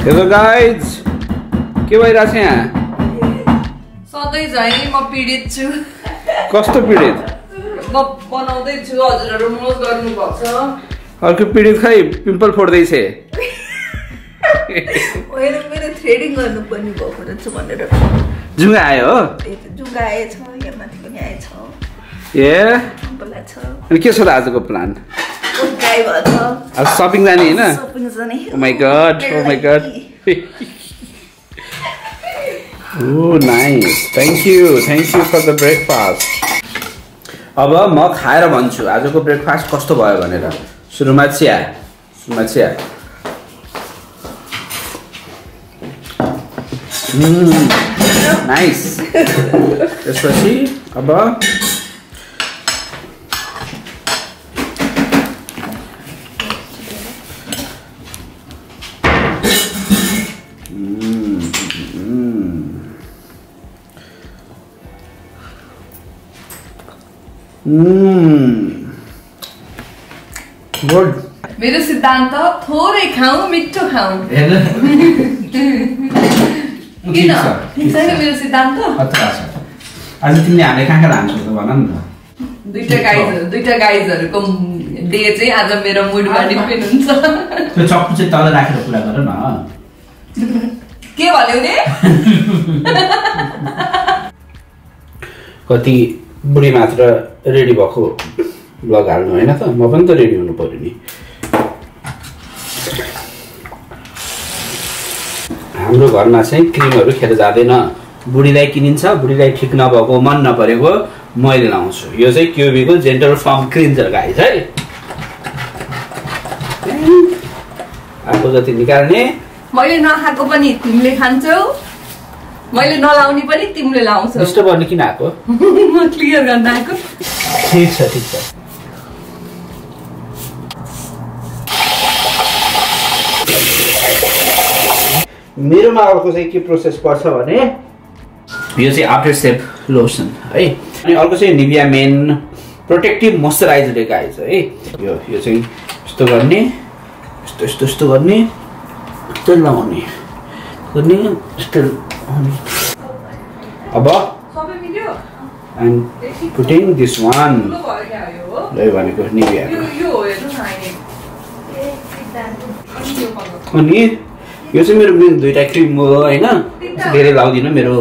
Hello guys के भइरहेछ यहाँ सधैँ झै म पीडित छु कस्तो पीडित म बनाउँदै छु हजुरहरु मोज गर्नु भएको छ अर्को पीडित खै पिम्पल फोड्दै छ ओएले मेरो थ्रेडिङ गर्नु पनि भएको रहेछ भनेर जुङ्गा आयो हो जुङ्गा आएछ यहाँ माथि पनि आएछ ए पिम्पल आएछ अनि के छ त आजको प्लान गाई भन्छ आज शपिङ जाने हैन शपिङ जाने oh my God Oh, nice. Thank you for the breakfast. अब म खाएर भन्छु आजको ब्रेकफास्ट कस्तो भयो भनेर सुरुमा चिया नाइस त्यसपछि अब गुड मेरो सिद्धान्त थोरै खाऊ मिठो खाऊ हेर्न किन ठीक छैन मेरो सिद्धान्त आज तिमीले हामीले कहाँ लान्छौ त भन न दुईटा गाइजहरुको डे चाहिँ आज मेरो मुडमा डिपेन्ड हुन्छ त्यो चक्कु चाहिँ तल राखेर कुरा गर न के भन्यौ नि कति बुढी मात्र रेडी भएको ब्लग हाल्नु होइन त म पनि त रेडी हुनु पर्यो नि हाम्रो घरमा चाहिँ क्रिमहरू खेर जाँदैन बुढीलाई किनिन्छ बुढीलाई ठिक नभएको मन नपरेको मैले लाउँछु यो चाहिँ क्युबीको जेन्टल फर्म क्लिन्जर गाइस है आफू जति निकाल्ने मैले नखाएको पनि तिमीले खान्छौ मैले नलाउने पनि तिमीले लाउँछौ डिस्टर्ब गर्ने किन आएको म क्लियर गर्न आएको ठीक छ मेरोमा अर्को चाहिँ के प्रोसेस पर्छ भने यो चाहिँ आफ्टर सेभ लोसन है अनि अर्को चाहिँ Nivea men protective moisturiser guys है यो चाहिँ यस्तो गर्ने यस्तो गर्ने यस्तो लगाउने यस्तो अब I'm putting this one भनेको निभिया अनि यो चाहिँ मेरो मेन दुईटा क्रिम हो हैन धेरै लाउँदिन मेरो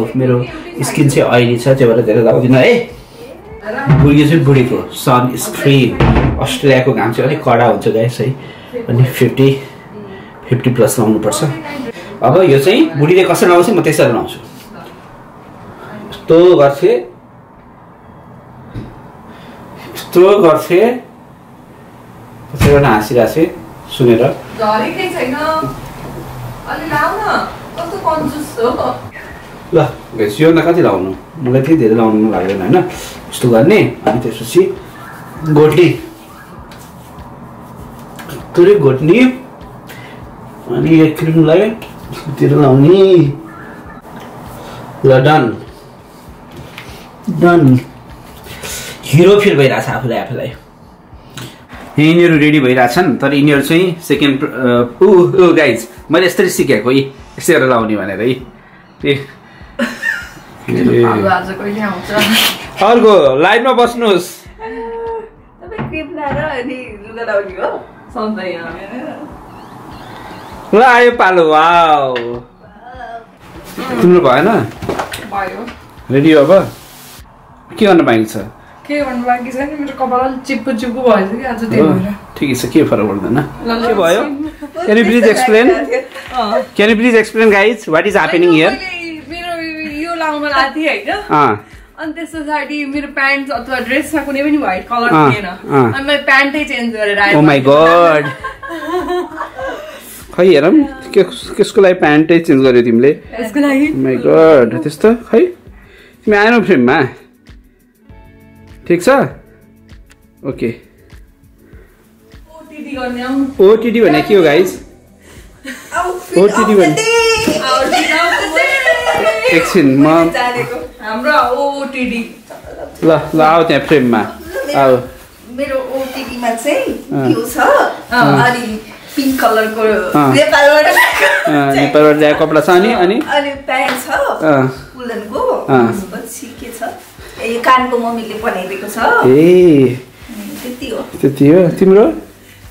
स्किन चाहिँ ऑयली छ त्यही भएर धेरै लाउँदिन है यो चाहिँ बुढीको सन स्क्रिन अस्ट्रेलियाको घाम चाहिँ अलिक कडा हुन्छ गाइस है अनि 50 प्लस लाउनु पर्छ अब यो चाहिँ बुढीले कसरी लाउँछ म त्यसरी लाउँछु यस्तो गर्थे कसैबाट हाँसिरहेको सुनेर झरेकै छैन अलि लाउ न कस्तो कन्जुस हो ल गाइस यो न कति लाउनु मलाई त्यही धेरै लाउनु लाग्दैन हैन यस्तो गर्ने अनि त्यसपछि घोट्ने अनि यो क्रिमलाई तिर लाउने ल डन हिरो फिल भइरहेछ आफूलाई यिनीहरू रेडी भइरहेछन् तर यिनीहरू चाहिँ सेकेन्ड गाइज मैले यस्तरी सिकेको यस्तै गरेर लाउने भनेर है अर्को लाइभमा बस्नुहोस् ल आयो पालो वाउ तिम्रो भएन रेडी अब के गर्न बाँकी छ के गर्नु बाँकी छैन मेरो कपाल अलि चिप्पु भएछ कि आज त्यही भएर ठिकै छ के फरक पर्दैन के भयो Can you please explain guys what is happening here मेरो यो लाउन लाथी हैन अनि त्यस पछाडि मेरो प्यान्ट अथवा ड्रेसमा कुनै पनि व्हाइट कलर थिएन अनि मैले प्यान्टै चेन्ज गरेर आए ओ माय गॉड खै हेरम केसको लागि प्यान्टै चेन्ज गर्यो तिमीले यसको लागि ओ माय गॉड त्यस्तो खै तिमी आएनौ फ्रेममा ठीक छ ओके ओटीडी भने के हो गाइस ओटीडी भने एकछिन म हाम्रो ओटीडी ल आऊ त्यहाँ फ्रेममा आऊ मेरो ओटीडी मा चाहिँ यो छ अनि पिंक कलर को नेपालबाट नेपालबाट ल्याएको कपडा छ अनि अनि प्यान्ट छ उलनको त्यसपछि के छ ए कानको मम्मीले बनाइदिएको छ त्यति हो तिम्रो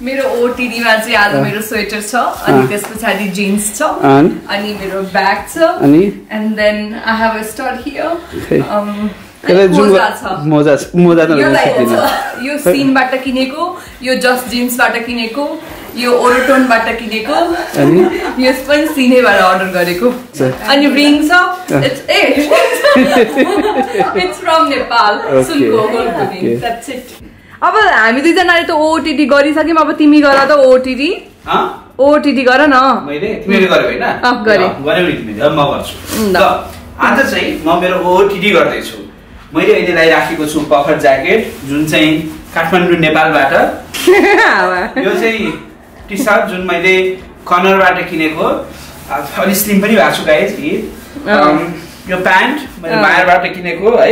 मेरो ओटिडीमा चाहिँ आज मेरो स्वेटर छ अनि त्यस पछाडि जिन्स छ अनि मेरो ब्याग छ अनि and then I have a store here यो सिनबाट किनेको यो जस्ट जिन्सबाट किनेको यो ओरोटोनबाट किनेको अनि यस पनि सिनेबाट अर्डर गरेको अनि रिङ छ इट्स फ्रम नेपाल सुनको गोल्डको रिङ द्याट्स इट अब हामी दुईजनाले त ओटिडी गरिसक्यौँ अब तिमी गर त ओटिडी गर न मैले तिमीले गर्यौ हैन गरे नि तिमीले अब म गर्छु ल आज चाहिँ म मेरो ओटिडी गर्दै छु मैले अहिले लगाइराखेको छु पफर ज्याकेट जुन चाहिँ काठमाडौँ नेपालबाट यो चाहिँ टी-सर्ट जुन मैले कर्नरबाट किनेको अलि स्लिम पनि भएको छु गाइज यो प्यान्ट मैले मायरबाट किनेको है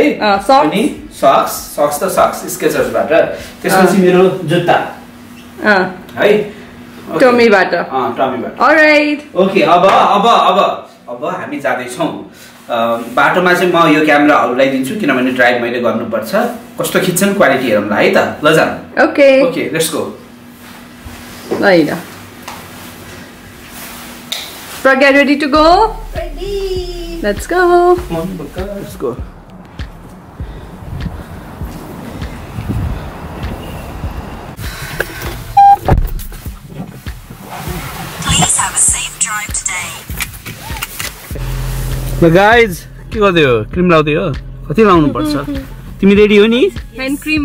अनि सक्स त सक्स स्केचर्सबाट त्यसपछि मेरो जुत्ता है टमीबाट अलराइट ओके अब हामी जाँदैछौँ बाटोमा चाहिँ म यो क्यामेराहरूलाई दिन्छु किनभने ड्राइभ मैले गर्नुपर्छ कस्तो खिच्छन् क्वालिटी हेरौँला है त ल जाम okay let's go Right. Pragya, ready to go? Ready. Let's go. Come on, Bukka, let's go. Please have a safe drive today. The guys, के गर्दै हो? क्रिम लाउँदै हो? कति लाउनु पर्छ? तिमी रेडी हो नि? Hand cream.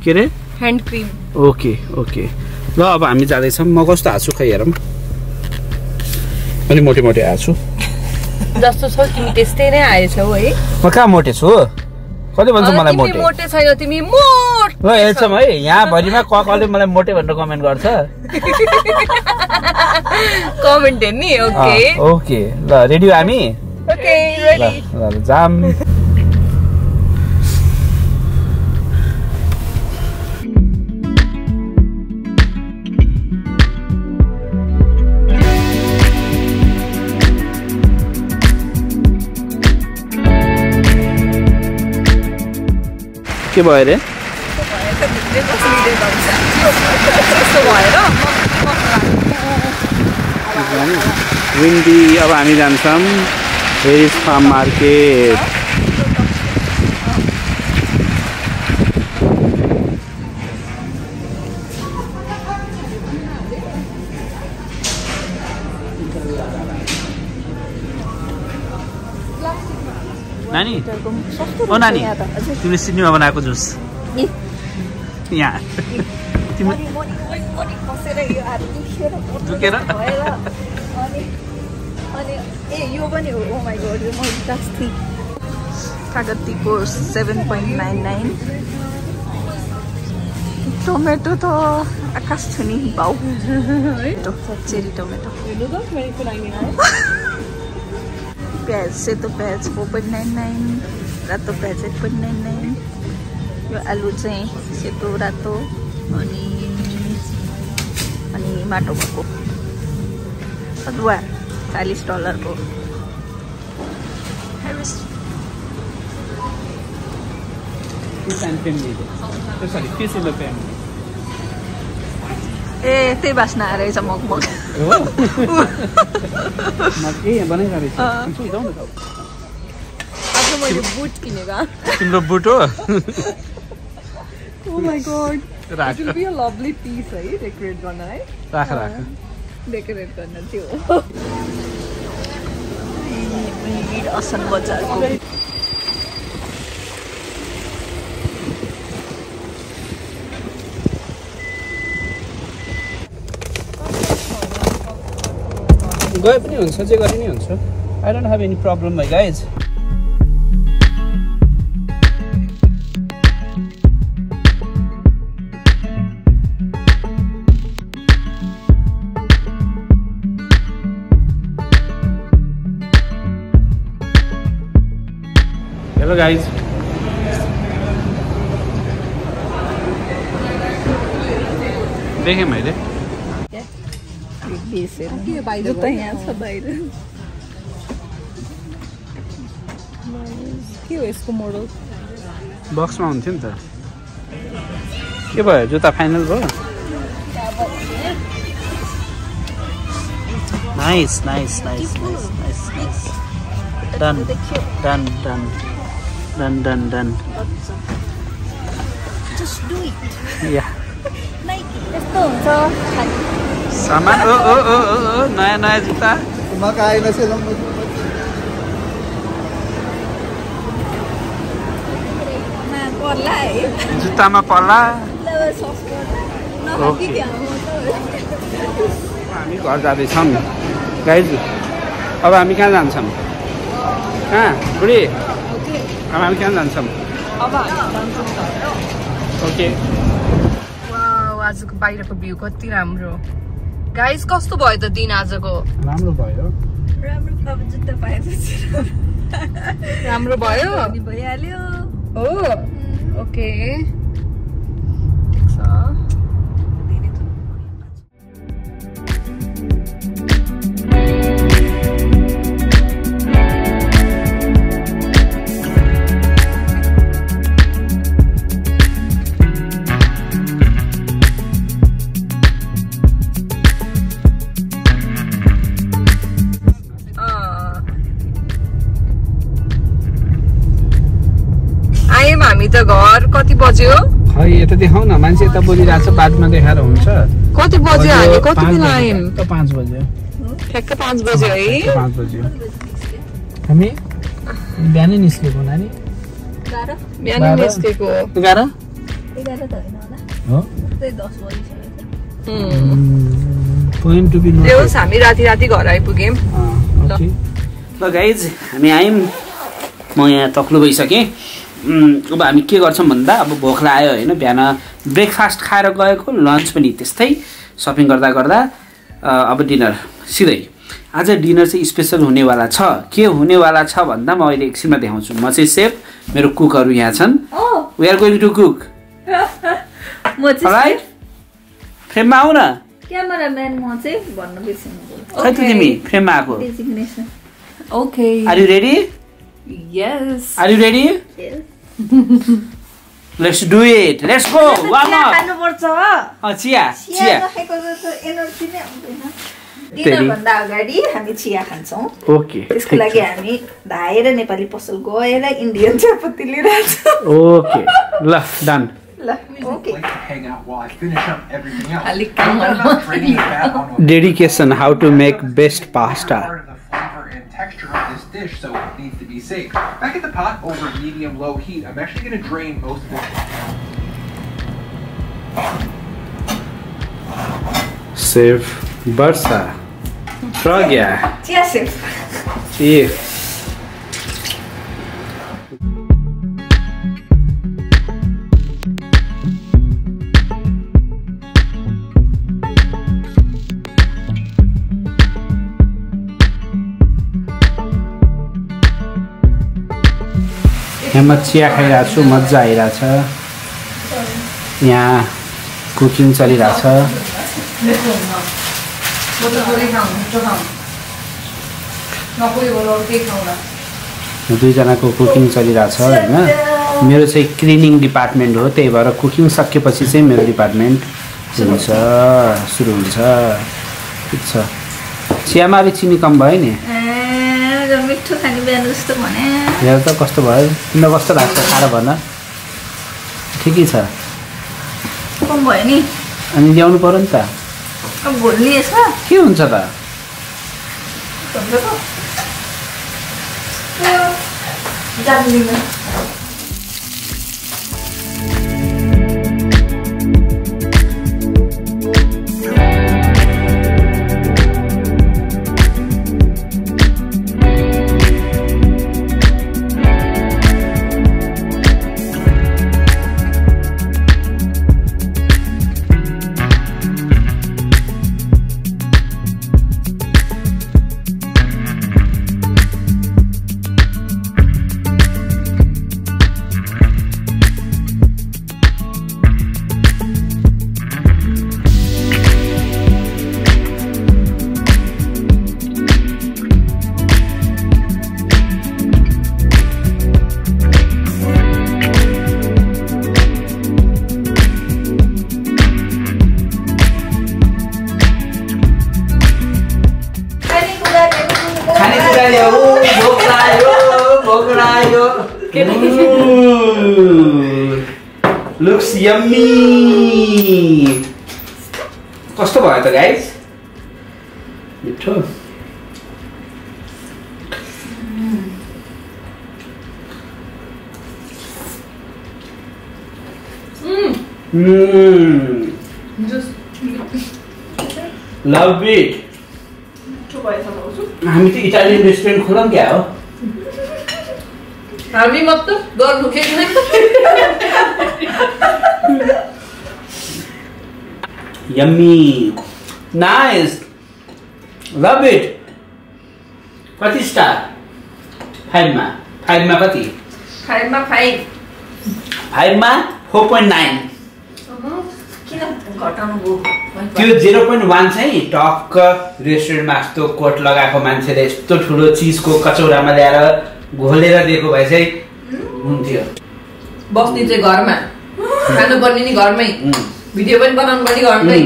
के रे? Hand cream. ओके ल अब हामी जाँदैछौँ म कस्तो हाँछु खै हेरौँ अलि मोटे आएको छु जस्तो छ तिमी त्यस्तै नै आएछौ है म कहाँ मोटे छु कति भन्छ मलाई मोटे मोटे छैन तिमी मोट ल हेर्छौँ है यहाँ भरिमा कसले मलाई मोटे भनेर कमेन्ट गर्छ कमेन्ट हेर्ने ओके ल रेडी हो हामी ओके रेडी ल जाम के भयो रे विन्डी अब हामी जान्छौँ हेरिस फार्म मार्केट नानी ओ नानी तिमीले सिडनीमा बनाएको जुस यहाँ झुकेर कागतीको 7.99 टोमेटो त आकाश छुनी भाउ चेरी टोमेटो प्याज सेतो प्याज 4.99 रातो प्याज 8.99 यो आलु चाहिँ सेतो रातो अनि माटो भएको अदुवा $40 को ए त्यही बास्ना आएछ मगमग आज मैले बुट किनेको तिम्रो बुट हो Oh my god. It will be a lovely piece, है डेकोरेट गर्न है राख डेकोरेट गर्न थियो असन बजारको गए पनि हुन्छ जे गरे नि हुन्छ I don't have any problem my guys Hello guys देखेँ मैले जुत्ता यहाँ छ बाहिर के हो यसको मोडल बक्समा हुन्थ्यो नि त के भयो जुत्ता फाइनल भयो nice nice nice nice nice nice done done done done done done just do it या यस्तो हुन्छ सामान ओ ओ ओ ओ नयाँ नयाँ जुत्ता पर्ला है जुत्तामा पर्ला हामी घर जाँदैछौँ गाइज अब हामी कहाँ जान्छौँ कहाँ बुढी अब हामी कहाँ जान्छौँ ओके आजको बाहिरको भ्यू कति राम्रो गाइस कस्तो भयो त दिन आजको राम्रो भयो राम्रो अब जुत्ता पाएपछि राम्रो भयो भइहाल्यो हो ओके हामी त घर कति बज्यो खै यता देखाउ न मान्छे यता बोलिरहेछ बादमा देखाएर हुन्छ कति बज्यो हामी कति बेला आयौँ त 5 बज्यो ठ्याक्क 5 बज्यो है 5 बज्यो हामी बिहानै निस्केको नानी बिहानै निस्केको 11 11 त होइन होला हो त्यही 10 बजी पोइन्ट टु बी नो देउस हामी राति घर आइपुग्यौँ ओके ल गाइज हामी आयौँ म यहाँ तक्लो भइसकेँ अब हामी के गर्छौँ भन्दा अब भोक लाग्यो होइन बिहान ब्रेकफास्ट खाएर गएको लन्च पनि त्यस्तै सपिङ गर्दा गर्दा अब डिनर सिधै आज डिनर चाहिँ स्पेसल हुनेवाला छ के हुनेवाला छ भन्दा म अहिले एकछिनमा देखाउँछु म चाहिँ सेफ मेरो कुकहरू यहाँ छन् we are going to cook right फ्रेममा आऊ न क्यामेराम्यान म चाहिँ भन्नु बिर्सिनु खै त तिमी फ्रेममा आएको okay are you ready yes are you ready Let's do it. Let's go. Warm up. खानुपर्छ चिया चिया नखाएको त एनर्जी नै आउँदैन डिनर भन्दा अगाडि हामी चिया खान्छौँ ओके त्यसको लागि हामी धाएर नेपाली पसल गएर इन्डियन चियापत्ती लिइरहेछ ओके ल डन ल okay dedication how to make best pasta texture of this dish, so it needs to be safe. Back at the pot over medium-low heat, I'm actually going to drain most of it. Chef Barsa. Pragya. चिया safe Chef. यहाँ म चिया खाइरहेको छु मजा आइरहेछ यहाँ cooking चलिरहेछ दुईजनाको कुकिङ चलिरहेछ होइन मेरो चाहिँ क्लिनिङ डिपार्टमेन्ट हो त्यही भएर कुकिङ सकेपछि चाहिँ मेरो डिपार्टमेन्ट हुन्छ सुरु हुन्छ ठिक छ चियामा अलिक चिनी कम भयो नि मिठो खाने बिहान जस्तो भने हेर त कस्तो भयो तिमीलाई कस्तो लाग्छ खाएर भन ठिकै छ कम भयो नि अनि ल्याउनु पर्यो नि त अब भोलि यसमा के हुन्छ त जान्दिनँ Looks yummy. कस्तो भयो त गाइस? मिठो. Love it. हामी त इटालियन रेस्टुरेन्ट खोलौँ क्या हो? हामी मतलब गर्नु के छैन. Yummy. Nice. Love it. कति स्टार? 5 मा. 5 मा कति? 5 मा 5. 5 मा 4.9. किन घटाउनु भयो? त्यो 0.1 चाहिँ टक्क रेस्टुरेन्टमा यस्तो कोट लगाएको मान्छेले यस्तो ठुलो चिजको कचौरामा ल्याएर घोलेर दिएको भए चाहिँ हुन्थ्यो. बस्ने चाहिँ घरमा, खानु पर्ने नि घरमै, भिडियो पनि बनाउनु पर्ने घरमै,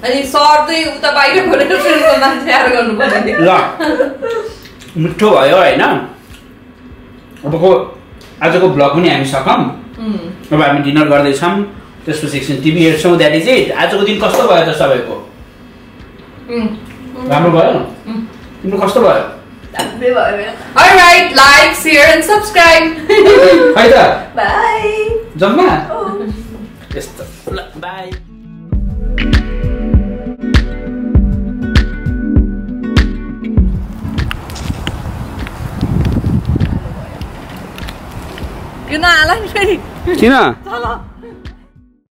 अनि सर चाहिँ उता बाहिर खोलेर रेस्टुरेन्टको मान्छे आएर गर्नु पर्ने. ल मिठो भयो हैन? अबको आजको ब्लग पनि हामी सकौँ. अब हामी डिनर गर्दैछौँ, त्यसपछि एकछिन टिभी हेर्छौँ. That is it. आजको दिन कस्तो भयो त सबैको? राम्रो भयो? तिम्रो कस्तो भयो? राम्रो भयो. Alright, like, share and subscribe. है त? बाइ. जम्मा? यस्तो. ल बाइ. किन आला नि फेरि? किन? चल.